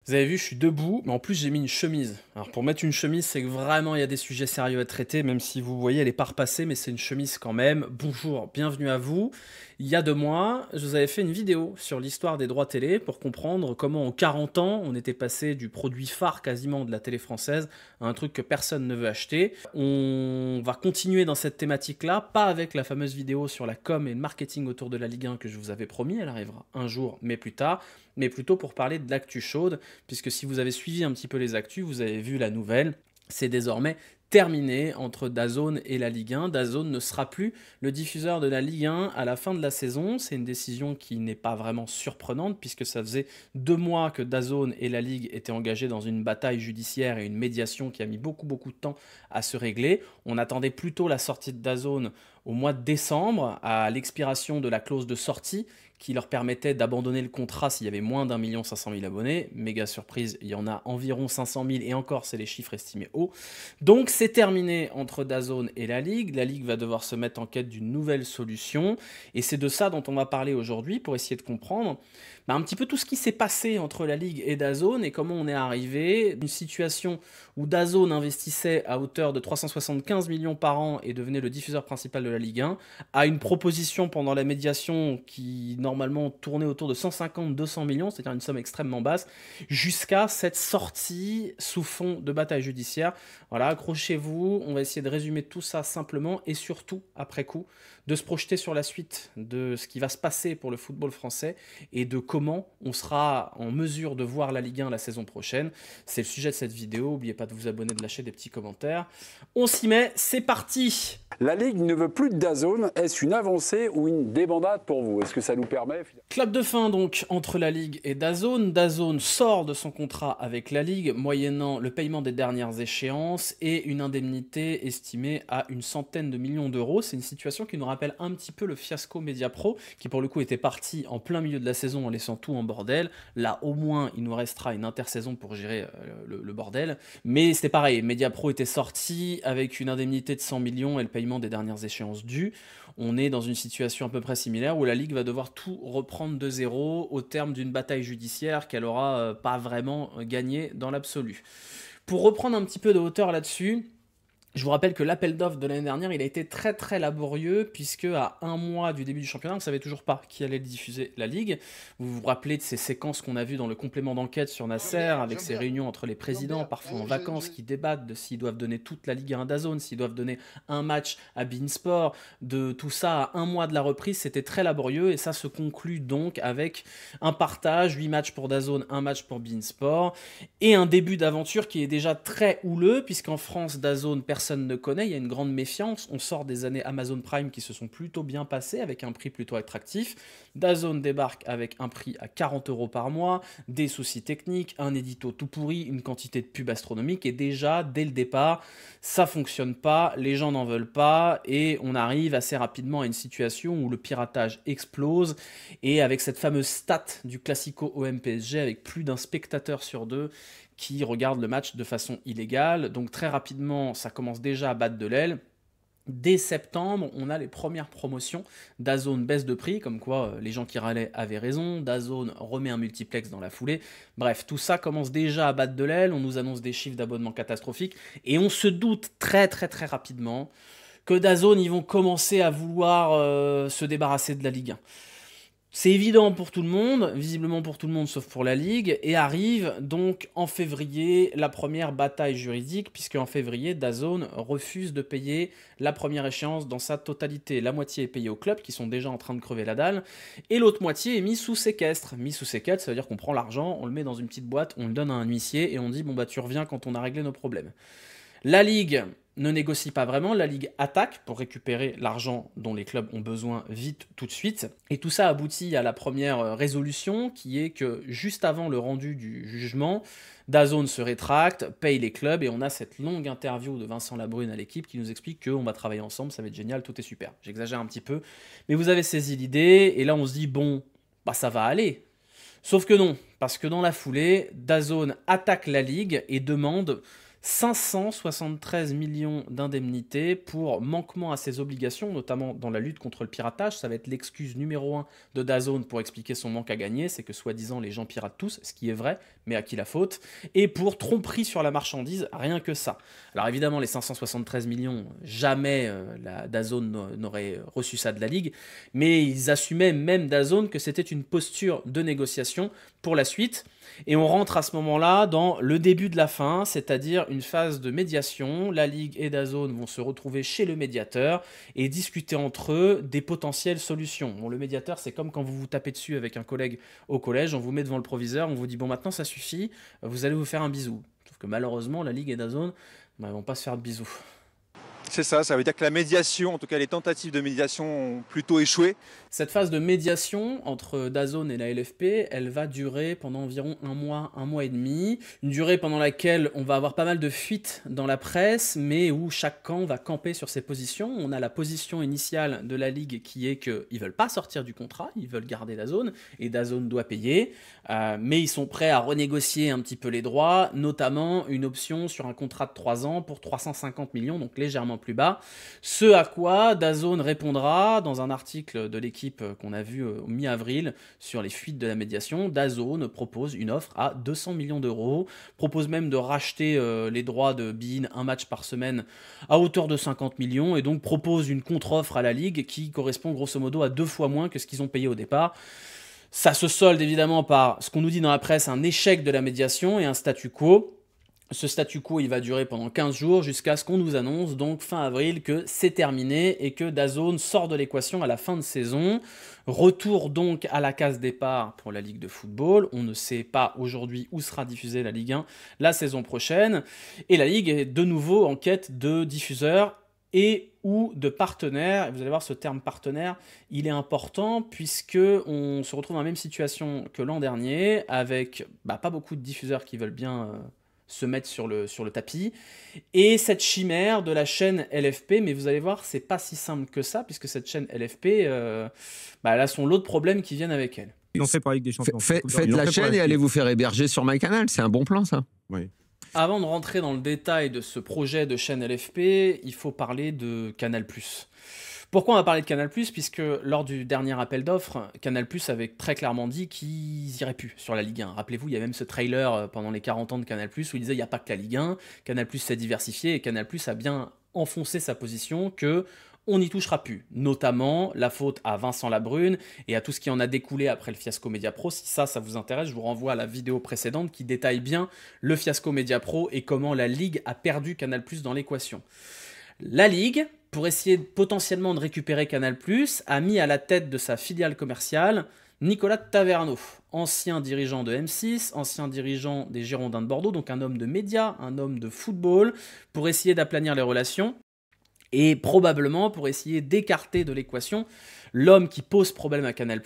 Vous avez vu, je suis debout, mais en plus j'ai mis une chemise. Alors pour mettre une chemise, c'est que vraiment il y a des sujets sérieux à traiter, même si vous voyez, elle est pas repassée, mais c'est une chemise quand même. Bonjour, bienvenue à vous. Il y a 2 mois, je vous avais fait une vidéo sur l'histoire des droits télé pour comprendre comment en 40 ans, on était passé du produit phare quasiment de la télé française à un truc que personne ne veut acheter. On va continuer dans cette thématique-là, pas avec la fameuse vidéo sur la com et le marketing autour de la Ligue 1 que je vous avais promis, elle arrivera un jour, mais plus tard, mais plutôt pour parler de l'actu chaude, puisque si vous avez suivi un petit peu les actus, vous avez vu la nouvelle, c'est désormais terminé entre DAZN et la Ligue 1. DAZN ne sera plus le diffuseur de la Ligue 1 à la fin de la saison. C'est une décision qui n'est pas vraiment surprenante, puisque ça faisait 2 mois que DAZN et la Ligue étaient engagés dans une bataille judiciaire et une médiation qui a mis beaucoup de temps à se régler. On attendait plutôt la sortie de DAZN au mois de décembre, à l'expiration de la clause de sortie, qui leur permettait d'abandonner le contrat s'il y avait moins d'1,5 million abonnés. Méga surprise, il y en a environ 500 000 et encore, c'est les chiffres estimés hauts. Donc c'est terminé entre DAZN et la Ligue. La Ligue va devoir se mettre en quête d'une nouvelle solution. Et c'est de ça dont on va parler aujourd'hui pour essayer de comprendre un petit peu tout ce qui s'est passé entre la Ligue et DAZN et comment on est arrivé d'une situation où DAZN investissait à hauteur de 375 millions par an et devenait le diffuseur principal de la Ligue 1, à une proposition pendant la médiation qui normalement tournait autour de 150-200 millions, c'est-à-dire une somme extrêmement basse, jusqu'à cette sortie sous fond de bataille judiciaire. Voilà, accrochez-vous, on va essayer de résumer tout ça simplement et surtout, après coup, de se projeter sur la suite de ce qui va se passer pour le football français et de comment on sera en mesure de voir la Ligue 1 la saison prochaine. C'est le sujet de cette vidéo, n'oubliez pas de vous abonner, de lâcher des petits commentaires. On s'y met, c'est parti! La Ligue ne veut plus de DAZN. Est-ce une avancée ou une débandade pour vous? Est-ce que ça nous permet... Clap de fin donc entre la Ligue et DAZN. DAZN sort de son contrat avec la Ligue, moyennant le paiement des dernières échéances et une indemnité estimée à une centaine de millions d'euros. C'est une situation qui nous rappelle un petit peu le fiasco Mediapro, qui pour le coup était parti en plein milieu de la saison en laissant tout en bordel. Là au moins il nous restera une intersaison pour gérer le bordel. Mais c'était pareil, Mediapro était sorti avec une indemnité de 100 millions et le paiement des dernières échéances dues. On est dans une situation à peu près similaire où la Ligue va devoir tout reprendre de zéro au terme d'une bataille judiciaire qu'elle aura pas vraiment gagnée dans l'absolu. Pour reprendre un petit peu de hauteur là-dessus, je vous rappelle que l'appel d'offres de l'année dernière, il a été très laborieux, puisque à 1 mois du début du championnat, on ne savait toujours pas qui allait diffuser la Ligue. Vous vous rappelez de ces séquences qu'on a vues dans le complément d'enquête sur Nasser, avec ces réunions entre les présidents, parfois en vacances, qui débattent de s'ils doivent donner toute la Ligue à un DAZN, s'ils doivent donner un match à beIN Sport, de tout ça à 1 mois de la reprise, c'était très laborieux, et ça se conclut donc avec un partage, 8 matchs pour DAZN, 1 match pour beIN Sport, et un début d'aventure qui est déjà très houleux, puisqu'en France, DAZN, personne ne connaît, il y a une grande méfiance, on sort des années Amazon Prime qui se sont plutôt bien passées avec un prix plutôt attractif. DAZN débarque avec un prix à 40 € par mois, des soucis techniques, un édito tout pourri, une quantité de pubs astronomique, et déjà dès le départ ça fonctionne pas, les gens n'en veulent pas et on arrive assez rapidement à une situation où le piratage explose, et avec cette fameuse stat du Classico OM-PSG avec plus d'un spectateur sur 2 qui regarde le match de façon illégale. Donc très rapidement, ça commence déjà à battre de l'aile. Dès septembre, on a les premières promotions. DAZN baisse de prix, comme quoi les gens qui râlaient avaient raison. DAZN remet un multiplex dans la foulée. Bref, tout ça commence déjà à battre de l'aile. On nous annonce des chiffres d'abonnement catastrophiques. Et on se doute très rapidement que DAZN, ils vont commencer à vouloir se débarrasser de la Ligue 1. C'est évident pour tout le monde, visiblement pour tout le monde sauf pour la Ligue, et arrive donc en février la première bataille juridique, puisque en février, DAZN refuse de payer la première échéance dans sa totalité. La moitié est payée aux clubs qui sont déjà en train de crever la dalle, et l'autre moitié est mise sous séquestre. Mise sous séquestre, ça veut dire qu'on prend l'argent, on le met dans une petite boîte, on le donne à un huissier, et on dit bon bah tu reviens quand on a réglé nos problèmes. La Ligue ne négocie pas vraiment, la Ligue attaque pour récupérer l'argent dont les clubs ont besoin vite, tout de suite. Et tout ça aboutit à la première résolution, qui est que juste avant le rendu du jugement, DAZN se rétracte, paye les clubs, et on a cette longue interview de Vincent Labrune à l'équipe qui nous explique qu'on va travailler ensemble, ça va être génial, tout est super. J'exagère un petit peu, mais vous avez saisi l'idée, et là on se dit bon, bah ça va aller. Sauf que non, parce que dans la foulée, DAZN attaque la Ligue et demande 573 millions d'indemnités pour manquement à ses obligations, notamment dans la lutte contre le piratage. Ça va être l'excuse numéro 1 de DAZN pour expliquer son manque à gagner, c'est que soi-disant les gens piratent tous, ce qui est vrai, mais à qui la faute, et pour tromperie sur la marchandise, rien que ça. Alors évidemment, les 573 millions, jamais la DAZN n'aurait reçu ça de la Ligue, mais ils assumaient même DAZN que c'était une posture de négociation pour la suite. Et on rentre à ce moment-là dans le début de la fin, c'est-à-dire une phase de médiation. La Ligue et DAZN vont se retrouver chez le médiateur et discuter entre eux des potentielles solutions. Bon, le médiateur, c'est comme quand vous vous tapez dessus avec un collègue au collège, on vous met devant le proviseur, on vous dit « bon, maintenant ça suffit, vous allez vous faire un bisou ». Sauf que malheureusement, la Ligue et DAZN ils vont pas se faire de bisous. C'est ça veut dire que la médiation, en tout cas les tentatives de médiation ont plutôt échoué. Cette phase de médiation entre DAZN et la LFP, elle va durer pendant environ un mois et demi. Une durée pendant laquelle on va avoir pas mal de fuites dans la presse, mais où chaque camp va camper sur ses positions. On a la position initiale de la Ligue qui est qu'ils ne veulent pas sortir du contrat, ils veulent garder DAZN, et DAZN doit payer. Mais ils sont prêts à renégocier un petit peu les droits, notamment une option sur un contrat de 3 ans pour 350 millions, donc légèrement plus bas. Ce à quoi DAZN répondra dans un article de l'équipe qu'on a vu au mi-avril sur les fuites de la médiation. DAZN propose une offre à 200 millions d'euros, propose même de racheter les droits de beIN un match par semaine à hauteur de 50 millions et donc propose une contre-offre à la Ligue qui correspond grosso modo à 2 fois moins que ce qu'ils ont payé au départ. Ça se solde évidemment par ce qu'on nous dit dans la presse, un échec de la médiation et un statu quo. Ce statu quo, il va durer pendant 15 jours jusqu'à ce qu'on nous annonce, donc fin avril, que c'est terminé et que DAZN sort de l'équation à la fin de saison. Retour donc à la case départ pour la Ligue de football. On ne sait pas aujourd'hui où sera diffusée la Ligue 1 la saison prochaine. Et la Ligue est de nouveau en quête de diffuseurs et ou de partenaires. Et vous allez voir, ce terme partenaire, il est important puisque on se retrouve dans la même situation que l'an dernier avec pas beaucoup de diffuseurs qui veulent bien se mettre sur le tapis, et cette chimère de la chaîne LFP, mais vous allez voir, c'est pas si simple que ça, puisque cette chaîne LFP, elle a son lot de problèmes qui viennent avec elle. Ils l'ont fait pour la Ligue des Champions. Faites la chaîne et allez vous faire héberger sur MyCanal, c'est un bon plan ça. Oui. Avant de rentrer dans le détail de ce projet de chaîne LFP, il faut parler de Canal+. Pourquoi on va parler de Canal+, puisque lors du dernier appel d'offres, Canal+ avait très clairement dit qu'ils n'iraient plus sur la Ligue 1. Rappelez-vous, il y a même ce trailer pendant les 40 ans de Canal+, où il disait il n'y a pas que la Ligue 1, Canal+ s'est diversifié, et Canal+ a bien enfoncé sa position que on n'y touchera plus. Notamment la faute à Vincent Labrune et à tout ce qui en a découlé après le fiasco Mediapro. Si ça vous intéresse, je vous renvoie à la vidéo précédente qui détaille bien le fiasco Mediapro et comment la Ligue a perdu Canal+ dans l'équation. La Ligue, pour essayer potentiellement de récupérer Canal+, a mis à la tête de sa filiale commerciale Nicolas Taverneau, ancien dirigeant de M6, ancien dirigeant des Girondins de Bordeaux, donc un homme de médias, un homme de football, pour essayer d'aplanir les relations et probablement pour essayer d'écarter de l'équation l'homme qui pose problème à Canal+,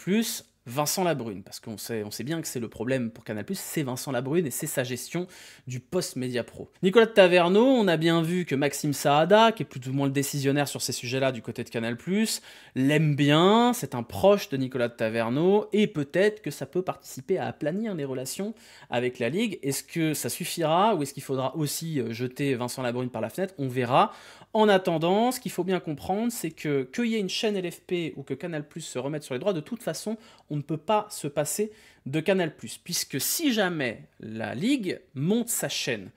Vincent Labrune, parce qu'on sait bien que c'est le problème pour Canal+, c'est Vincent Labrune et c'est sa gestion du post-Mediapro. Nicolas Taverneau, on a bien vu que Maxime Saada, qui est plus ou moins le décisionnaire sur ces sujets-là du côté de Canal+, l'aime bien, c'est un proche de Nicolas Taverneau, et peut-être que ça peut participer à aplanir les relations avec la Ligue. Est-ce que ça suffira, ou est-ce qu'il faudra aussi jeter Vincent Labrune par la fenêtre? On verra. En attendant, ce qu'il faut bien comprendre, c'est que qu'il y ait une chaîne LFP ou que Canal+ se remette sur les droits, de toute façon, on ne peut pas se passer de Canal+, puisque si jamais la Ligue monte sa chaîne,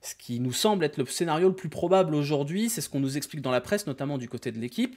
ce qui nous semble être le scénario le plus probable aujourd'hui, c'est ce qu'on nous explique dans la presse, notamment du côté de l'équipe,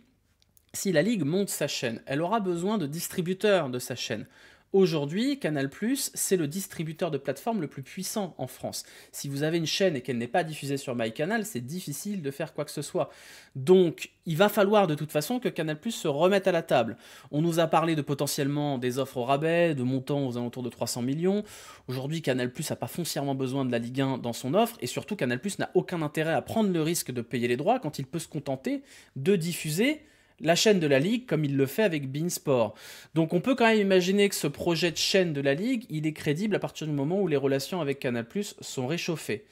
si la Ligue monte sa chaîne, elle aura besoin de distributeurs de sa chaîne. Aujourd'hui, Canal+, c'est le distributeur de plateforme le plus puissant en France. Si vous avez une chaîne et qu'elle n'est pas diffusée sur MyCanal, c'est difficile de faire quoi que ce soit. Donc, il va falloir de toute façon que Canal+ se remette à la table. On nous a parlé de potentiellement des offres au rabais, de montants aux alentours de 300 millions. Aujourd'hui, Canal+ n'a pas foncièrement besoin de la Ligue 1 dans son offre, et surtout, Canal+ n'a aucun intérêt à prendre le risque de payer les droits quand il peut se contenter de diffuser la chaîne de la Ligue comme il le fait avec beIN Sport. Donc on peut quand même imaginer que ce projet de chaîne de la Ligue, il est crédible à partir du moment où les relations avec Canal+ sont réchauffées.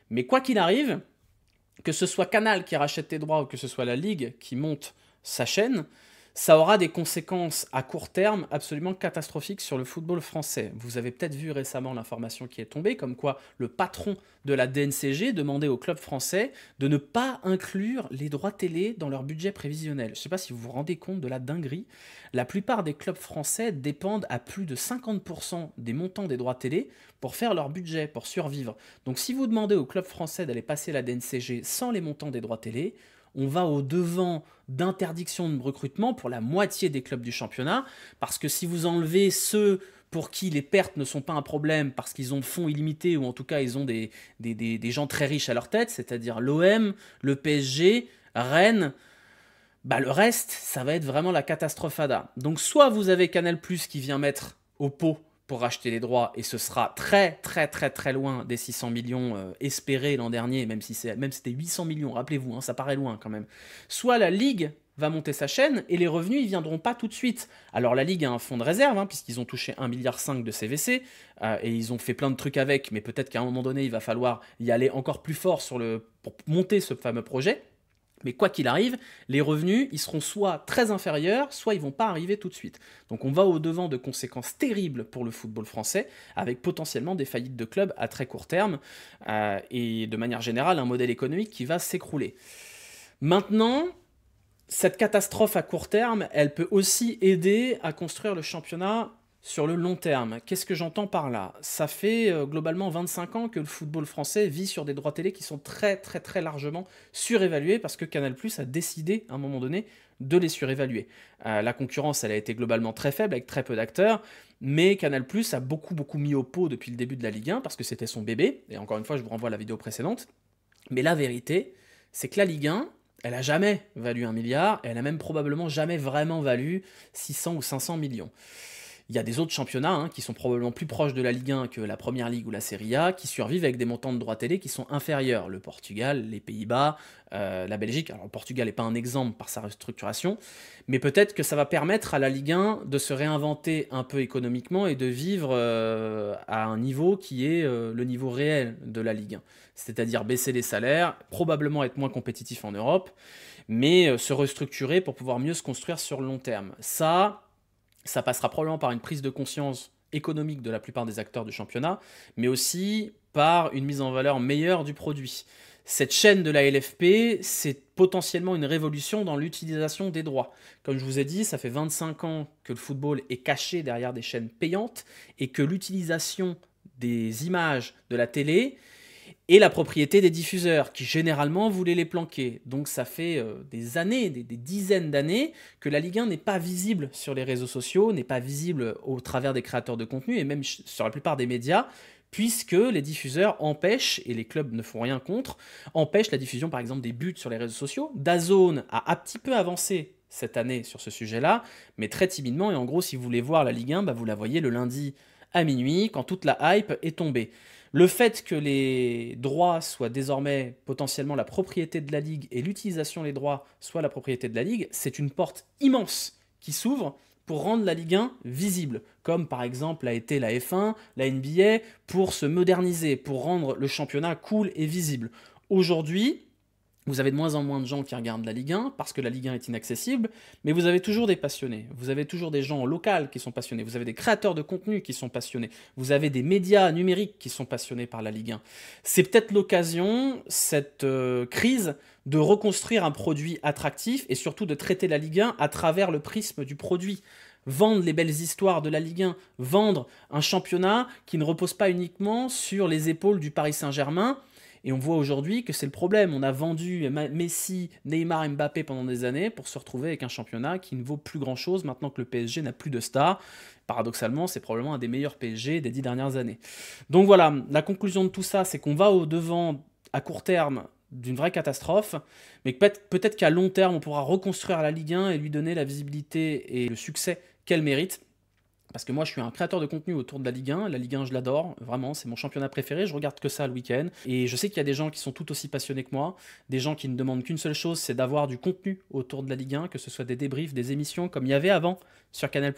Mais quoi qu'il arrive, que ce soit Canal qui rachète les droits ou que ce soit la Ligue qui monte sa chaîne, ça aura des conséquences à court terme absolument catastrophiques sur le football français. Vous avez peut-être vu récemment l'information qui est tombée, comme quoi le patron de la DNCG demandait aux clubs français de ne pas inclure les droits télé dans leur budget prévisionnel. Je ne sais pas si vous vous rendez compte de la dinguerie. La plupart des clubs français dépendent à plus de 50% des montants des droits télé pour faire leur budget, pour survivre. Donc si vous demandez aux clubs français d'aller passer la DNCG sans les montants des droits télé, on va au-devant d'interdiction de recrutement pour la moitié des clubs du championnat, parce que si vous enlevez ceux pour qui les pertes ne sont pas un problème, parce qu'ils ont fonds illimités, ou en tout cas ils ont des gens très riches à leur tête, c'est-à-dire l'OM, le PSG, Rennes, bah le reste, ça va être vraiment la catastrophada. Donc soit vous avez Canal+ qui vient mettre au pot pour racheter les droits, et ce sera très loin des 600 millions espérés l'an dernier, même si c'était 800 millions, rappelez-vous, hein, ça paraît loin quand même. Soit la Ligue va monter sa chaîne, et les revenus, ils viendront pas tout de suite. Alors la Ligue a un fonds de réserve, hein, puisqu'ils ont touché 1,5 milliard de CVC, et ils ont fait plein de trucs avec, mais peut-être qu'à un moment donné, il va falloir y aller encore plus fort pour monter ce fameux projet. Mais quoi qu'il arrive, les revenus, ils seront soit très inférieurs, soit ils vont pas arriver tout de suite. Donc on va au-devant de conséquences terribles pour le football français, avec potentiellement des faillites de clubs à très court terme, et de manière générale, un modèle économique qui va s'écrouler. Maintenant, cette catastrophe à court terme, elle peut aussi aider à construire le championnat sur le long terme. Qu'est-ce que j'entends par là? Ça fait globalement 25 ans que le football français vit sur des droits télé qui sont très largement surévalués, parce que Canal+ a décidé à un moment donné de les surévaluer. La concurrence, elle a été globalement très faible, avec très peu d'acteurs, mais Canal+ a beaucoup mis au pot depuis le début de la Ligue 1, parce que c'était son bébé, et encore une fois, je vous renvoie à la vidéo précédente. Mais la vérité, c'est que la Ligue 1, elle a jamais valu 1 milliard, et elle a même probablement jamais vraiment valu 600 ou 500 millions. Il y a des autres championnats qui sont probablement plus proches de la Ligue 1 que la Première Ligue ou la Serie A, qui survivent avec des montants de droits télé qui sont inférieurs. Le Portugal, les Pays-Bas, la Belgique. Alors le Portugal n'est pas un exemple par sa restructuration, mais peut-être que ça va permettre à la Ligue 1 de se réinventer un peu économiquement et de vivre à un niveau qui est le niveau réel de la Ligue 1. C'est-à-dire baisser les salaires, probablement être moins compétitif en Europe, mais se restructurer pour pouvoir mieux se construire sur le long terme. Ça passera probablement par une prise de conscience économique de la plupart des acteurs du championnat, mais aussi par une mise en valeur meilleure du produit. Cette chaîne de la LFP, c'est potentiellement une révolution dans l'utilisation des droits. Comme je vous ai dit, ça fait 25 ans que le football est caché derrière des chaînes payantes, et que l'utilisation des images de la télé et la propriété des diffuseurs, qui généralement voulaient les planquer. Donc ça fait des années, des dizaines d'années, que la Ligue 1 n'est pas visible sur les réseaux sociaux, n'est pas visible au travers des créateurs de contenu, et même sur la plupart des médias, puisque les diffuseurs empêchent, et les clubs ne font rien contre, empêchent la diffusion par exemple des buts sur les réseaux sociaux. DAZN a un petit peu avancé cette année sur ce sujet-là, mais très timidement, et en gros, si vous voulez voir la Ligue 1, vous la voyez le lundi à minuit, quand toute la hype est tombée. Le fait que les droits soient désormais potentiellement la propriété de la Ligue, et l'utilisation des droits soit la propriété de la Ligue, c'est une porte immense qui s'ouvre pour rendre la Ligue 1 visible, comme par exemple l'a été la F1, la NBA, pour se moderniser, pour rendre le championnat cool et visible. Aujourd'hui, vous avez de moins en moins de gens qui regardent la Ligue 1 parce que la Ligue 1 est inaccessible, mais vous avez toujours des passionnés, vous avez toujours des gens locaux qui sont passionnés, vous avez des créateurs de contenu qui sont passionnés, vous avez des médias numériques qui sont passionnés par la Ligue 1. C'est peut-être l'occasion, cette crise, de reconstruire un produit attractif, et surtout de traiter la Ligue 1 à travers le prisme du produit. Vendre les belles histoires de la Ligue 1, vendre un championnat qui ne repose pas uniquement sur les épaules du Paris Saint-Germain. Et on voit aujourd'hui que c'est le problème. On a vendu Messi, Neymar, Mbappé pendant des années pour se retrouver avec un championnat qui ne vaut plus grand-chose maintenant que le PSG n'a plus de stars. Paradoxalement, c'est probablement un des meilleurs PSG des 10 dernières années. Donc voilà, la conclusion de tout ça, c'est qu'on va au-devant, à court terme, d'une vraie catastrophe, mais peut-être qu'à long terme, on pourra reconstruire la Ligue 1 et lui donner la visibilité et le succès qu'elle mérite. Parce que moi, je suis un créateur de contenu autour de la Ligue 1. La Ligue 1, je l'adore, vraiment, c'est mon championnat préféré. Je regarde que ça le week-end. Et je sais qu'il y a des gens qui sont tout aussi passionnés que moi. Des gens qui ne demandent qu'une seule chose, c'est d'avoir du contenu autour de la Ligue 1, que ce soit des débriefs, des émissions, comme il y avait avant sur Canal+,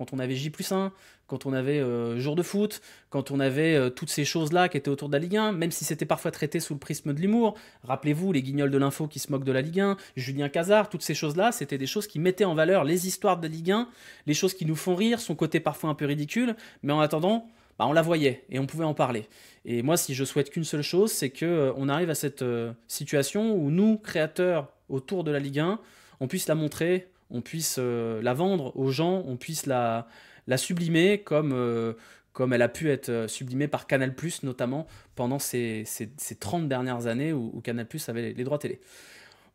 quand on avait J+1, quand on avait jour de foot, quand on avait toutes ces choses-là qui étaient autour de la Ligue 1, même si c'était parfois traité sous le prisme de l'humour. Rappelez-vous, les guignols de l'info qui se moquent de la Ligue 1, Julien Cazard, toutes ces choses-là, c'était des choses qui mettaient en valeur les histoires de la Ligue 1, les choses qui nous font rire, son côté parfois un peu ridicule, mais en attendant, bah, on la voyait et on pouvait en parler. Et moi, si je souhaite qu'une seule chose, c'est qu'on arrive à cette situation où nous, créateurs autour de la Ligue 1, on puisse la montrer, on puisse la vendre aux gens, on puisse la sublimer comme elle a pu être sublimée par Canal+, notamment pendant ces 30 dernières années où Canal+ avait les droits télé.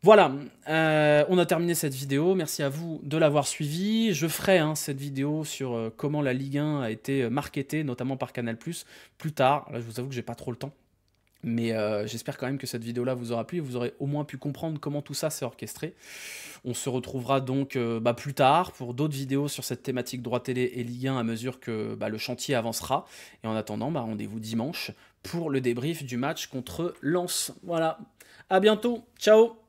Voilà, on a terminé cette vidéo. Merci à vous de l'avoir suivi. Je ferai cette vidéo sur comment la Ligue 1 a été marketée, notamment par Canal+, plus tard. Là, je vous avoue que j'ai pas trop le temps. Mais j'espère quand même que cette vidéo-là vous aura plu et vous aurez au moins pu comprendre comment tout ça s'est orchestré. On se retrouvera donc plus tard pour d'autres vidéos sur cette thématique droit télé et Ligue 1 à mesure que le chantier avancera. Et en attendant, rendez-vous dimanche pour le débrief du match contre Lens. Voilà, à bientôt, ciao!